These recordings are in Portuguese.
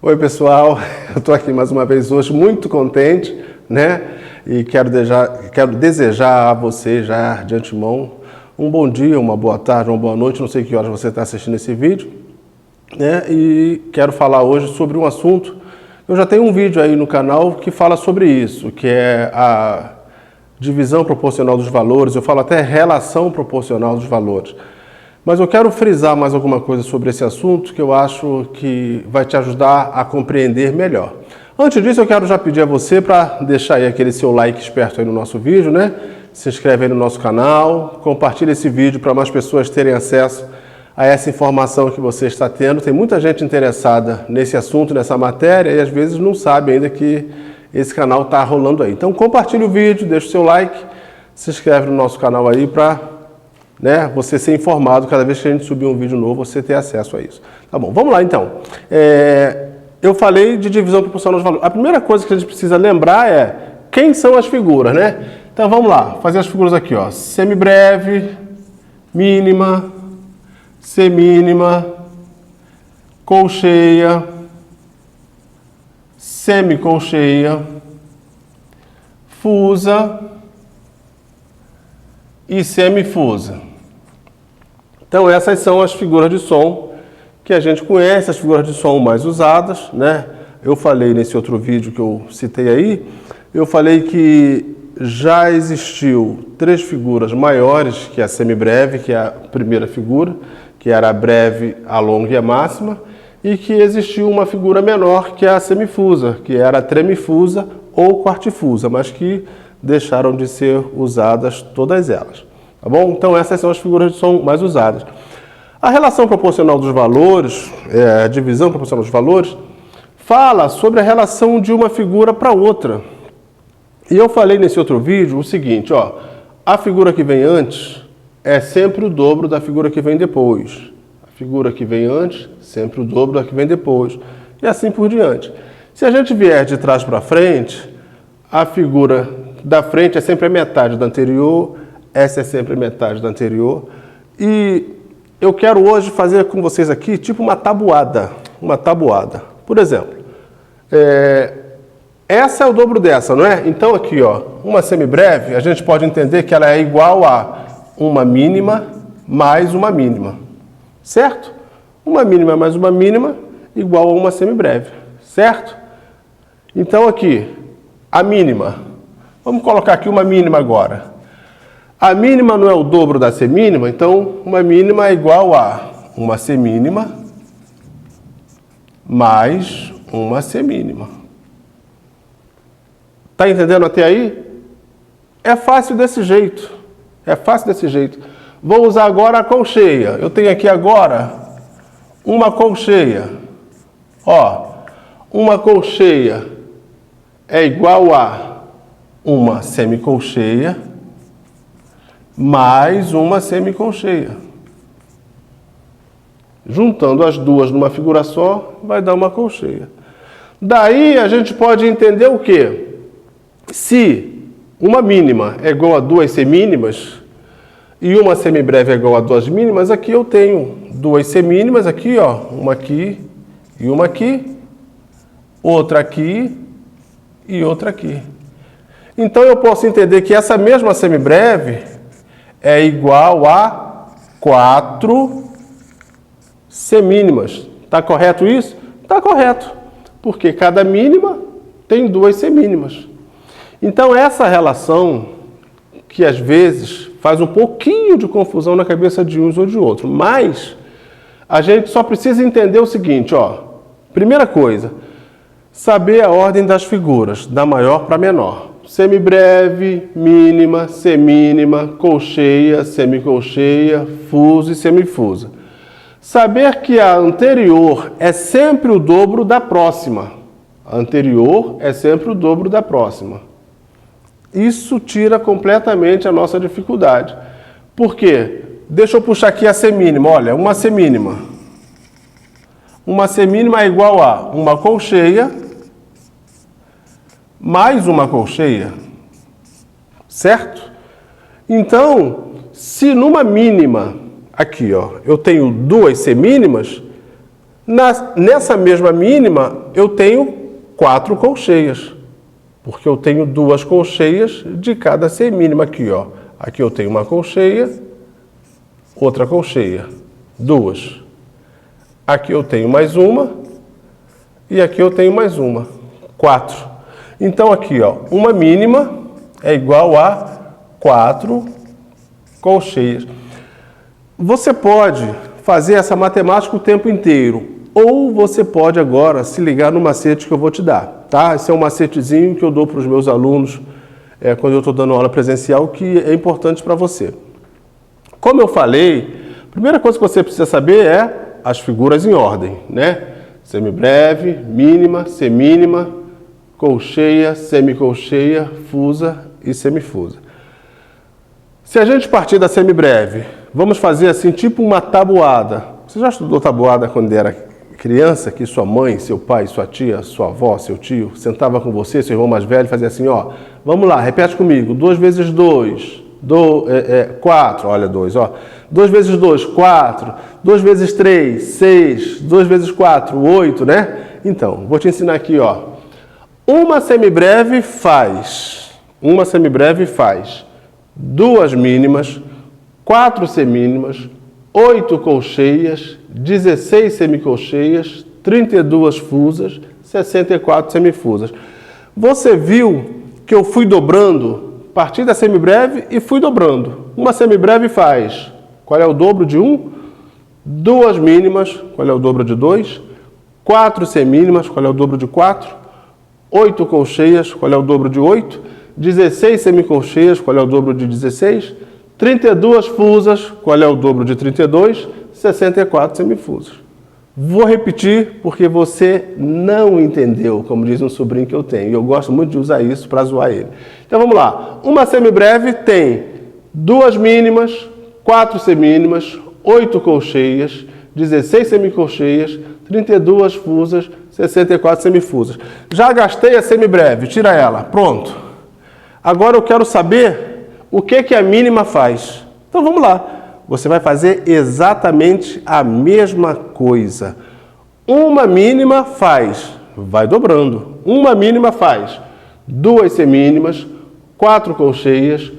Oi pessoal, eu estou aqui mais uma vez hoje muito contente, né? E quero desejar a você já de antemão um bom dia, uma boa tarde, uma boa noite, não sei que horas você está assistindo esse vídeo, né? E quero falar hoje sobre um assunto. Eu já tenho um vídeo aí no canal que fala sobre isso, que é a divisão proporcional dos valores, eu falo até relação proporcional dos valores. Mas eu quero frisar mais alguma coisa sobre esse assunto que eu acho que vai te ajudar a compreender melhor. Antes disso, eu quero já pedir a você para deixar aí aquele seu like esperto aí no nosso vídeo, né? Se inscreve aí no nosso canal, compartilha esse vídeo para mais pessoas terem acesso a essa informação que você está tendo. Tem muita gente interessada nesse assunto, nessa matéria, e às vezes não sabe ainda que esse canal está rolando aí. Então compartilha o vídeo, deixa o seu like, se inscreve no nosso canal aí para você ser informado cada vez que a gente subir um vídeo novo, você ter acesso a isso. Tá bom, vamos lá então. Eu falei de divisão proporcional dos valores. A primeira coisa que a gente precisa lembrar é quem são as figuras, né? Então vamos lá, fazer as figuras aqui, ó. Semibreve, mínima, semínima, colcheia, semicolcheia, fusa e semifusa. Então essas são as figuras de som que a gente conhece, as figuras de som mais usadas, né? Eu falei nesse outro vídeo que eu citei aí, eu falei que já existiu 3 figuras maiores que a semibreve, que é a primeira figura, que era a breve, a longa e a máxima, e que existiu uma figura menor que é a semifusa, que era a tremifusa ou quartifusa, mas que deixaram de ser usadas todas elas. Tá bom? Então essas são as figuras de som mais usadas. A relação proporcional dos valores, a divisão proporcional dos valores, fala sobre a relação de uma figura para outra. E eu falei nesse outro vídeo o seguinte, ó, a figura que vem antes é sempre o dobro da figura que vem depois. A figura que vem antes, sempre o dobro da que vem depois. E assim por diante. Se a gente vier de trás para frente, a figura da frente é sempre a metade da anterior, essa é sempre a metade da anterior. E eu quero hoje fazer com vocês aqui tipo uma tabuada. Uma tabuada. Por exemplo, essa é o dobro dessa, não é? Então aqui, ó, uma semibreve, a gente pode entender que ela é igual a uma mínima mais uma mínima. Certo? Uma mínima mais uma mínima igual a uma semibreve. Certo? Então aqui, a mínima. Vamos colocar aqui uma mínima agora. A mínima não é o dobro da semínima, então uma mínima é igual a uma semínima mais uma semínima. Tá entendendo até aí? É fácil desse jeito. É fácil desse jeito. Vou usar agora a colcheia. Eu tenho aqui agora uma colcheia. Ó, uma colcheia é igual a uma semicolcheia mais uma semicolcheia. Juntando as duas numa figura só, vai dar uma colcheia. Daí a gente pode entender o quê? Se uma mínima é igual a 2 semínimas e uma semibreve é igual a 2 mínimas, aqui eu tenho 2 semínimas, aqui, ó, uma aqui e uma aqui, outra aqui e outra aqui. Então eu posso entender que essa mesma semibreve é igual a 4 semínimas. Está correto isso? Está correto, porque cada mínima tem 2 semínimas. Então essa relação, que às vezes faz um pouquinho de confusão na cabeça de uns ou de outros, mas a gente só precisa entender o seguinte, ó. Primeira coisa, saber a ordem das figuras, da maior para menor. Semibreve, mínima, semínima, colcheia, semicolcheia, fuso e semifusa. Saber que a anterior é sempre o dobro da próxima. A anterior é sempre o dobro da próxima. Isso tira completamente a nossa dificuldade. Por quê? Deixa eu puxar aqui a semínima. Olha, uma semínima. Uma semínima é igual a uma colcheia mais uma colcheia, certo? Então, se numa mínima, aqui ó, eu tenho 2 semínimas, Nessa mesma mínima, eu tenho 4 colcheias, porque eu tenho 2 colcheias de cada semínima aqui, ó. Aqui eu tenho uma colcheia, outra colcheia, 2. Aqui eu tenho mais uma e aqui eu tenho mais uma, 4. Então aqui, ó, uma mínima é igual a 4 colcheias. Você pode fazer essa matemática o tempo inteiro, ou você pode agora se ligar no macete que eu vou te dar, tá? Esse é um macetezinho que eu dou para os meus alunos quando eu estou dando aula presencial, que é importante para você. Como eu falei, a primeira coisa que você precisa saber é as figuras em ordem, né? Semibreve, mínima, semínima, colcheia, semicolcheia, fusa e semifusa. Se a gente partir da semibreve, vamos fazer assim, tipo uma tabuada. Você já estudou tabuada quando era criança, que sua mãe, seu pai, sua tia, sua avó, seu tio, sentava com você, seu irmão mais velho, fazia assim, ó, vamos lá, repete comigo, 2 vezes 2, 4, olha 2, ó, 2 vezes 2, 4, 2 vezes 3, 6, 2 vezes 4, 8, né? Então, vou te ensinar aqui, ó, uma semibreve faz 2 mínimas, 4 semínimas, 8 colcheias, 16 semicolcheias, 32 fusas, 64 semifusas. Você viu que eu fui dobrando, parti da semibreve e fui dobrando. Uma semibreve faz, qual é o dobro de 1? 2 mínimas, qual é o dobro de 2? 4 semínimas, qual é o dobro de 4? 8 colcheias, qual é o dobro de 8? 16 semicolcheias, qual é o dobro de 16? 32 fusas, qual é o dobro de 32? 64 semifusas. Vou repetir porque você não entendeu, como diz um sobrinho que eu tenho. E eu gosto muito de usar isso para zoar ele. Então vamos lá. Uma semibreve tem 2 mínimas, 4 semínimas, 8 colcheias, 16 semicolcheias, 32 fusas, 64 semifusas. Já gastei a semibreve, tira ela. Pronto. Agora eu quero saber o que a mínima faz. Então vamos lá. Você vai fazer exatamente a mesma coisa. Uma mínima faz, vai dobrando. Uma mínima faz 2 semínimas, 4 colcheias,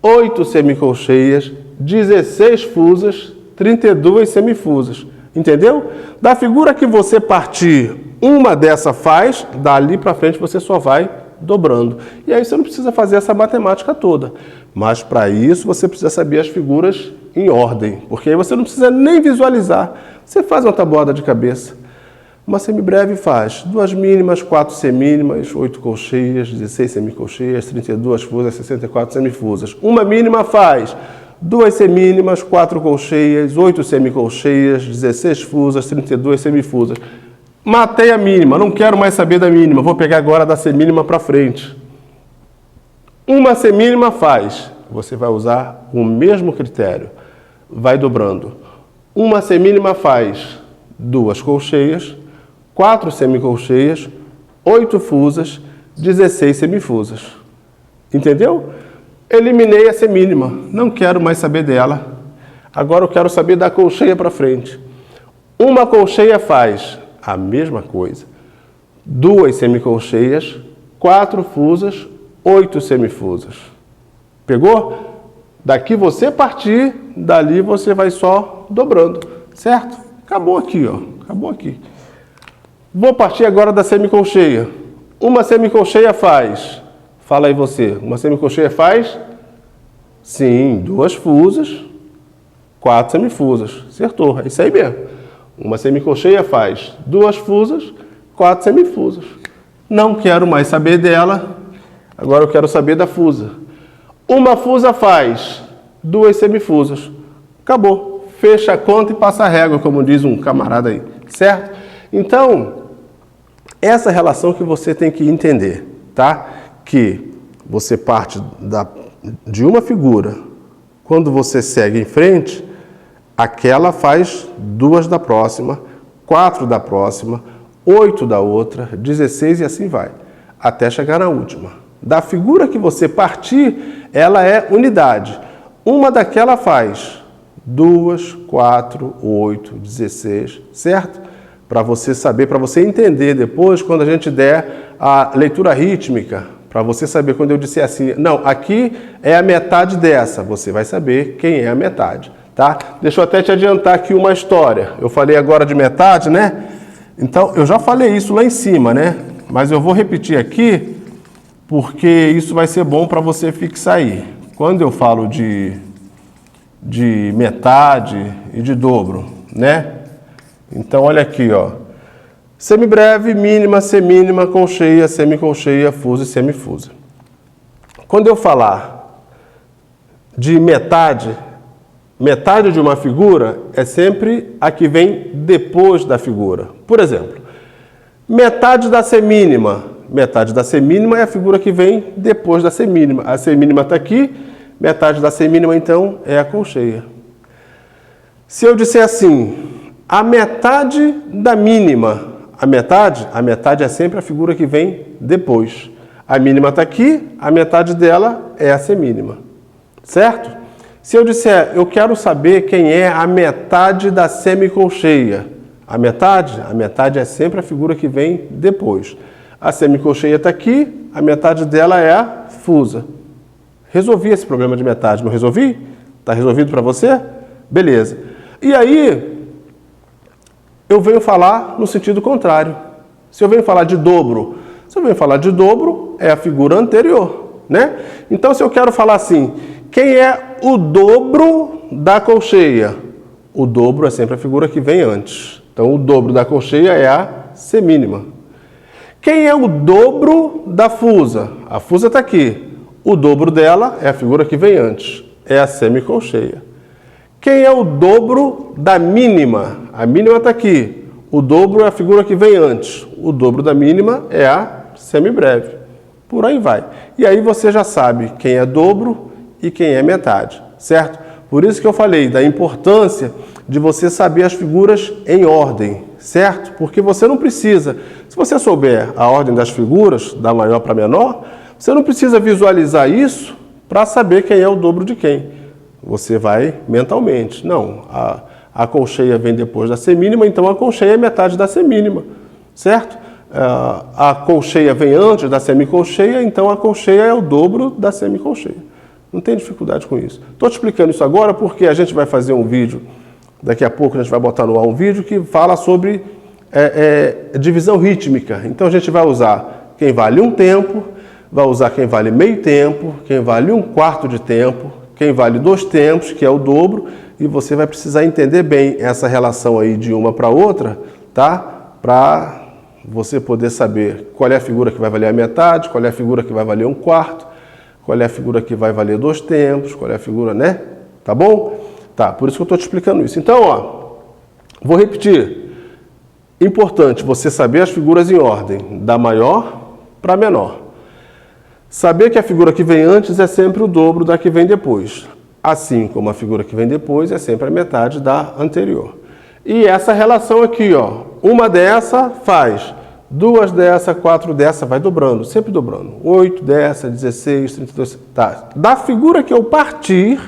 8 semicolcheias, 16 fusas, 32 semifusas. Entendeu? Da figura que você partir, uma dessa faz, dali para frente você só vai dobrando. E aí você não precisa fazer essa matemática toda. Mas para isso você precisa saber as figuras em ordem, porque aí você não precisa nem visualizar. Você faz uma tabuada de cabeça. Uma semibreve faz 2 mínimas, 4 semínimas, 8 colcheias, 16 semicolcheias, 32 fusas, 64 semifusas. Uma mínima faz 2 semínimas, 4 colcheias, 8 semicolcheias, 16 fusas, 32 semifusas. Matei a mínima, não quero mais saber da mínima, vou pegar agora da semínima para frente. Uma semínima faz, você vai usar o mesmo critério, vai dobrando. Uma semínima faz 2 colcheias, 4 semicolcheias, 8 fusas, 16 semifusas. Entendeu? Eliminei a semínima, não quero mais saber dela. Agora eu quero saber da colcheia para frente. Uma colcheia faz a mesma coisa. 2 semicolcheias, 4 fusas, 8 semifusas. Pegou? Daqui você partir, dali você vai só dobrando, certo? Acabou aqui, ó. Acabou aqui. Vou partir agora da semicolcheia. Uma semicolcheia faz, fala aí você, uma semicolcheia faz? Sim, 2 fusas, 4 semifusas. Acertou, é isso aí mesmo. Uma semicolcheia faz 2 fusas, 4 semifusas. Não quero mais saber dela, agora eu quero saber da fusa. Uma fusa faz 2 semifusas. Acabou. Fecha a conta e passa a régua, como diz um camarada aí. Certo? Então, essa relação que você tem que entender, tá? Que você parte de uma figura, quando você segue em frente, aquela faz 2 da próxima, 4 da próxima, 8 da outra, 16 e assim vai, até chegar na última. Da figura que você partir, ela é unidade. Uma daquela faz 2, 4, 8, 16, certo? para você saber, para você entender depois, quando a gente der a leitura rítmica, para você saber quando eu disser assim, não, aqui é a metade dessa, você vai saber quem é a metade, tá? Deixa eu até te adiantar aqui uma história. Eu falei agora de metade, né? Então, eu já falei isso lá em cima, né? Mas eu vou repetir aqui, porque isso vai ser bom para você fixar aí. Quando eu falo de metade e de dobro, né? Então, olha aqui, ó. Semibreve, mínima, semínima, colcheia, semicolcheia, fusa e semifusa. Quando eu falar de metade, metade de uma figura é sempre a que vem depois da figura. Por exemplo, metade da semínima. Metade da semínima é a figura que vem depois da semínima. A semínima está aqui, metade da semínima, então, é a colcheia. Se eu disser assim, a metade da mínima, a metade é sempre a figura que vem depois. A mínima está aqui, a metade dela é a semínima, certo? Se eu disser, eu quero saber quem é a metade da semicolcheia, a metade é sempre a figura que vem depois. A semicolcheia está aqui, a metade dela é a fusa. Resolvi esse problema de metade, não resolvi? Está resolvido para você? Beleza. E aí, eu venho falar no sentido contrário. Se eu venho falar de dobro, é a figura anterior, né? Então, se eu quero falar assim, quem é o dobro da colcheia? O dobro é sempre a figura que vem antes. Então, o dobro da colcheia é a semínima. Quem é o dobro da fusa? A fusa está aqui. O dobro dela é a figura que vem antes. É a semicolcheia. Quem é o dobro da mínima? A mínima está aqui. O dobro é a figura que vem antes. O dobro da mínima é a semibreve. Por aí vai. E aí você já sabe quem é dobro e quem é metade, certo? Por isso que eu falei da importância de você saber as figuras em ordem, certo? Porque você não precisa, se você souber a ordem das figuras, da maior para menor, você não precisa visualizar isso para saber quem é o dobro de quem. Você vai mentalmente. Não, a colcheia vem depois da semínima, então a colcheia é metade da semínima, certo? A colcheia vem antes da semicolcheia, então a colcheia é o dobro da semicolcheia. Não tem dificuldade com isso. Estou te explicando isso agora porque a gente vai fazer um vídeo, daqui a pouco a gente vai botar no ar um vídeo que fala sobre divisão rítmica. Então a gente vai usar quem vale um tempo, vai usar quem vale meio tempo, quem vale um quarto de tempo, quem vale 2 tempos, que é o dobro, e você vai precisar entender bem essa relação aí de uma para outra, tá? Para você poder saber qual é a figura que vai valer a metade, qual é a figura que vai valer um quarto, qual é a figura que vai valer 2 tempos, qual é a figura, né? Tá bom? Tá, por isso que eu estou te explicando isso. Então, ó, vou repetir. Importante você saber as figuras em ordem, da maior para menor. Saber que a figura que vem antes é sempre o dobro da que vem depois. Assim como a figura que vem depois é sempre a metade da anterior. E essa relação aqui, ó, uma dessa faz 2 dessa, 4 dessa, vai dobrando, sempre dobrando. 8 dessa, 16, 32, tá. Da figura que eu partir,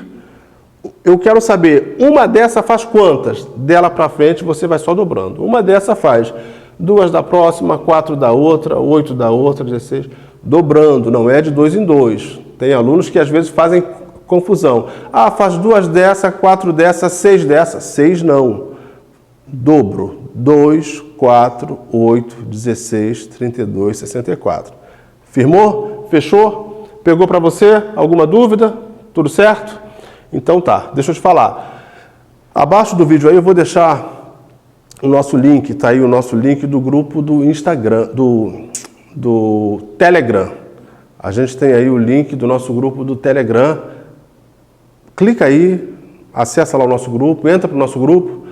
eu quero saber, uma dessa faz quantas? Dela para frente você vai só dobrando. Uma dessa faz 2 da próxima, 4 da outra, 8 da outra, 16... dobrando, não é de 2 em 2. Tem alunos que às vezes fazem confusão. Ah, faz 2 dessa, 4 dessa, 6 dessa. 6 não. Dobro. 2, 4, 8, 16, 32, 64. Firmou? Fechou? Pegou para você? Alguma dúvida? Tudo certo? Então tá, deixa eu te falar. Abaixo do vídeo aí eu vou deixar o nosso link, tá aí o nosso link do grupo do Instagram, do Telegram. A gente tem aí o link do nosso grupo do Telegram. Clica aí, acessa lá o nosso grupo, entra para o nosso grupo,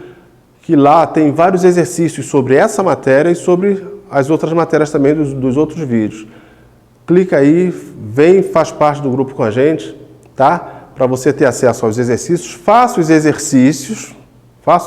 que lá tem vários exercícios sobre essa matéria e sobre as outras matérias também dos outros vídeos. Clica aí, vem, faz parte do grupo com a gente, tá? Para você ter acesso aos exercícios, faça os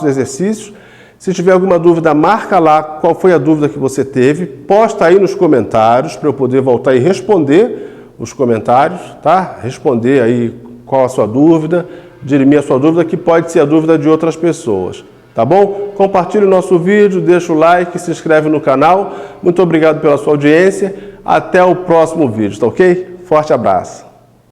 exercícios. Se tiver alguma dúvida, marca lá qual foi a dúvida que você teve, posta aí nos comentários para eu poder voltar e responder os comentários, tá? Responder aí qual a sua dúvida, dirimir a sua dúvida, que pode ser a dúvida de outras pessoas, tá bom? Compartilhe o nosso vídeo, deixa o like, se inscreve no canal. Muito obrigado pela sua audiência. Até o próximo vídeo, tá ok? Forte abraço.